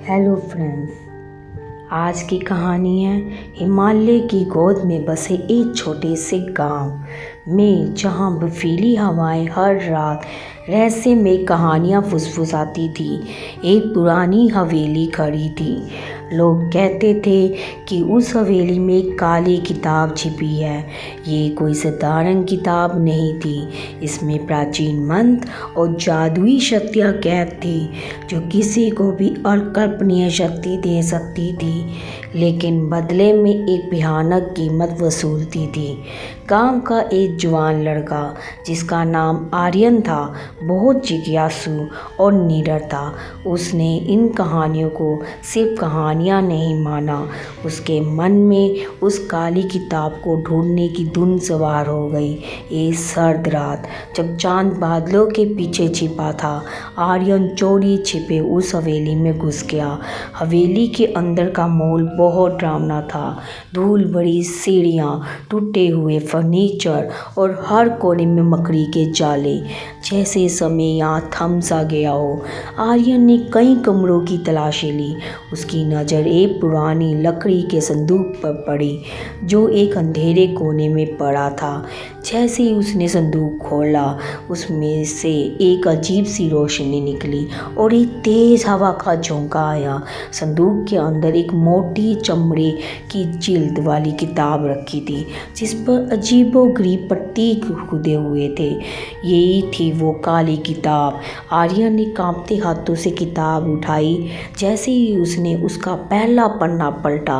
Hello friends, आज की कहानी है हिमालय की गोद में बसे एक छोटे से गांव में, जहां बर्फीली हवाएं हर रात रहस्य में कहानियां फुसफुसाती थी। एक पुरानी हवेली खड़ी थी। लोग कहते थे कि उस हवेली में एक काली किताब छिपी है। ये कोई साधारण किताब नहीं थी, इसमें प्राचीन मंत्र और जादुई शक्तियाँ कैद थी जो किसी को भी अकल्पनीय शक्ति दे सकती थी, लेकिन बदले में एक भयानक कीमत वसूलती थी। गांव का एक जवान लड़का जिसका नाम आर्यन था, बहुत जिज्ञासु और निडर था। उसने इन कहानियों को सिर्फ कहानियाँ नहीं माना, उसके मन में उस काली किताब को ढूंढने की धुन सवार हो गई। एक सर्द रात जब चांद बादलों के पीछे छिपा था, आर्यन चोरी छिपे उस हवेली में घुस गया। हवेली के अंदर का माहौल बहुत डरावना था। धूल भरी सीढ़ियाँ, टूटे हुए फर्नीचर और हर कोने में मकड़ी के जाले, जैसे समय यहाँ थम सा गया हो। आर्यन ने कई कमरों की तलाशी ली। उसकी नज़र एक पुरानी लकड़ी के संदूक पर पड़ी जो एक अंधेरे कोने में पड़ा था। जैसे ही उसने संदूक खोला, उसमें से एक अजीब सी रोशनी निकली और एक तेज हवा का झोंका आया। संदूक के अंदर एक मोटी चमड़े की जिल्द वाली किताब रखी थी, जिस पर अजीबोगरीब प्रतीक खुदे हुए थे। यही थी वो काली किताब। आर्यन ने कांपते हाथों से किताब उठाई। जैसे ही उसने उसका पहला पन्ना पलटा,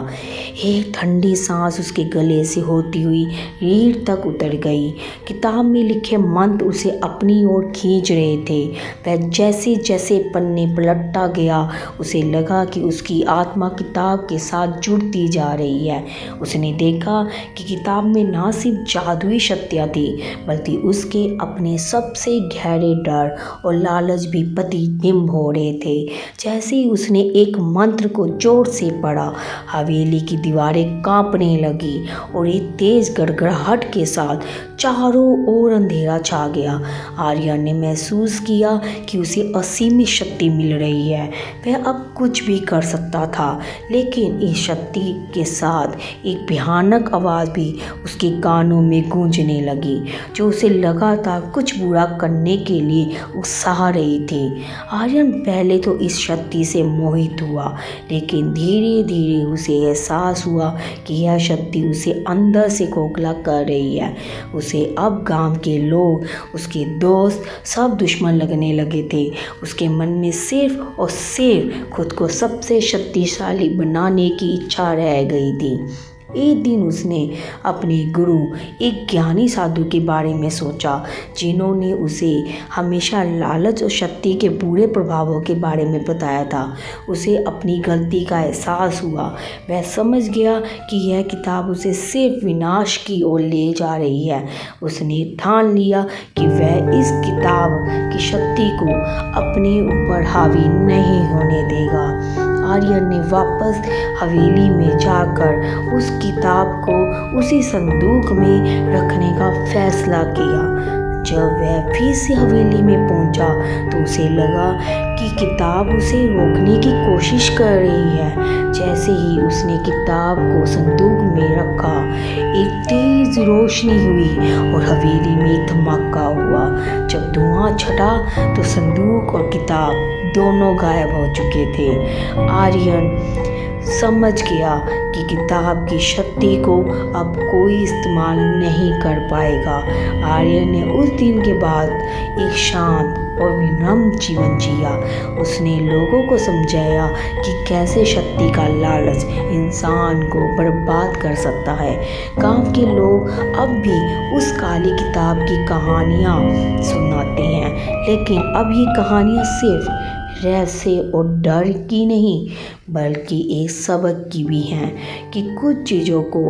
एक ठंडी सांस उसके गले से होती हुई रीढ़ तक उतर गई। किताब में लिखे मंत्र उसे अपनी ओर खींच रहे थे। वह जैसे जैसे पन्ने पलटता गया, उसे लगा कि उसकी आत्मा किताब के साथ जुड़ती जा रही है। उसने देखा कि किताब में ना सिर्फ जादुई शक्तियाँ थी, बल्कि उसके अपने सबसे गहरे डर और लालच भी प्रतिबिंब हो रहे थे। जैसे ही उसने एक मंत्र को जोर से पढ़ा, हवेली की दीवारें कांपने लगी और एक तेज गड़गड़ाहट के साथ चारों ओर अंधेरा छा गया। आर्यन ने महसूस किया कि उसे असीमित शक्ति मिल रही है। वह अब कुछ भी कर सकता था, लेकिन इस शक्ति के साथ एक भयानक आवाज़ भी उसके कानों में गूंजने लगी, जो उसे लगातार कुछ बुरा करने के लिए उकसा रही थी। आर्यन पहले तो इस शक्ति से मोहित हुआ, लेकिन धीरे धीरे उसे एहसास हुआ कि यह शक्ति उसे अंदर से खोखला कर रही है। उसे अब गांव के लोग, उसके दोस्त, सब दुश्मन लगने लगे थे। उसके मन में सिर्फ और सिर्फ खुद को सबसे शक्तिशाली बनाने की इच्छा रह गई थी। एक दिन उसने अपने गुरु, एक ज्ञानी साधु के बारे में सोचा, जिन्होंने उसे हमेशा लालच और शक्ति के बुरे प्रभावों के बारे में बताया था। उसे अपनी गलती का एहसास हुआ। वह समझ गया कि यह किताब उसे सिर्फ विनाश की ओर ले जा रही है। उसने ठान लिया कि वह इस किताब की शक्ति को अपने ऊपर हावी नहीं होने देगा। आर्यन ने वापस हवेली में जाकर उस किताब को उसी संदूक में रखने का फैसला किया। जब वह फिर से हवेली में पहुंचा, तो उसे लगा कि किताब उसे रोकने की कोशिश कर रही है। जैसे ही उसने किताब को संदूक में रखा, एक तेज रोशनी हुई और हवेली में धमाका हुआ। जब धुआं छटा, तो संदूक और किताब दोनों गायब हो चुके थे। आर्यन समझ गया कि किताब की शक्ति को अब कोई इस्तेमाल नहीं कर पाएगा। आर्यन ने उस दिन के बाद एक शांत और विनम्र जीवन जिया। उसने लोगों को समझाया कि कैसे शक्ति का लालच इंसान को बर्बाद कर सकता है। गांव के लोग अब भी उस काली किताब की कहानियाँ सुनाते हैं, लेकिन अब ये कहानियाँ सिर्फ रहस्य और डर की नहीं, बल्कि एक सबक की भी हैं कि कुछ चीज़ों को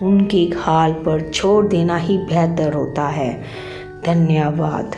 उनके हाल पर छोड़ देना ही बेहतर होता है। धन्यवाद।